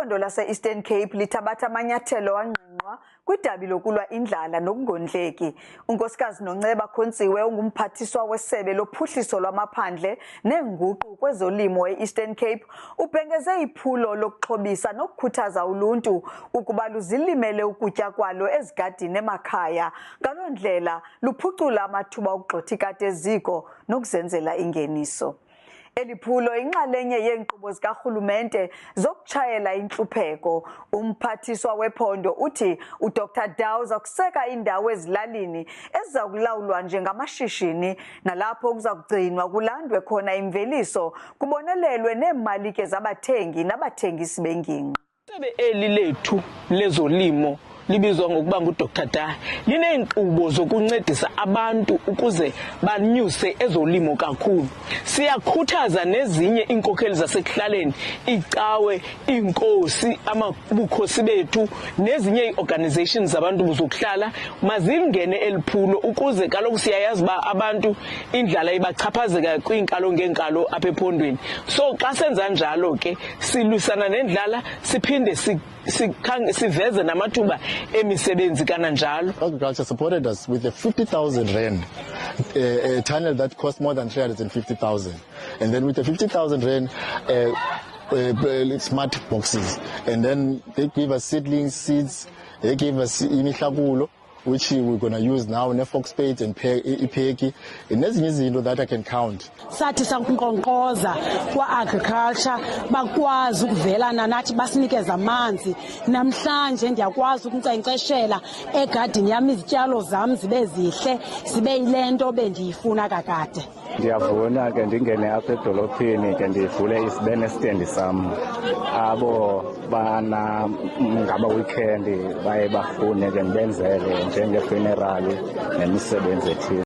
Iphondo lase-Eastern Cape lithabatha amanyathelo angqingqwa kwidabi lokulwa indlala nokungondleki. Unkosikazi Nonceba Khontsiwe ungumphathiswa wesebe lophuhliso lwamaphandle neenguqu kwezolimo e-Eastern Cape ubhengeze iphulo lokuxhobisa nokukhuthaza uluntu ukuba luzilimele ukutya kwalo ezigadini emakhaya. Ngaloo ndlela luphucula amathuba okugxothikata eziko nokuzenzela ingeniso. Eliphulo inxalenye yeenkqubo zikarhulumente zokutshayela intlupheko. Umphathiswa wephondo uthi uDr Daw uza kuseka iindawo ezilalini eziza kulawulwa njengamashishini nalapho kuza kugcinwa kulandwe khona imveliso kubonelelwe neemalike zabathengi nabathengisi bengingqi. Isebe eli lethu lezolimo libizwa ngokuba nguDr Daw lineenkqubo zokuncedisa abantu ukuze banyuse ezolimo kakhulu. Siyakhuthaza nezinye iinkokheli zasekuhlaleni, icawe, iinkosi, bukhosi bethu nezinye iiorganizations zabantu zokuhlala mazingene eliphulo ukuze kaloku siyayazi uba abantu indlala ibachaphazeka kwiinkalo ngeenkalo apha ePhondweni. So xa senza njalo ke silwisana nendlala siphinde siveze namathuba emisebenzi kananjalo. Agriculture supported us with a 50,000 rand a tunnel that cost more than 350,000, and then with the 50,000 rand smart boxes, and then they gave us seedlings, seeds, they gave us imihlakulo, which we're going to use now, fox spades and ipeki, and nezinye izinto that I can count. Sathi sakunkqonkqoza kwa-agriculture bakwazi ukuvelana nathi basinikeza amanzi. Namhlanje ndiyakwazi ukunkcenkceshela egadini yam, izityalo zam zibe zihle, zibe yile nto bendiyifuna kakade. Ndiyavuna ke ndingene apha edolophini ke ndivule isibene stendi sam. Abo bana ngaba-weekend baye bafune ke ndibenzele njenge-funeral nemisebenzi ethile.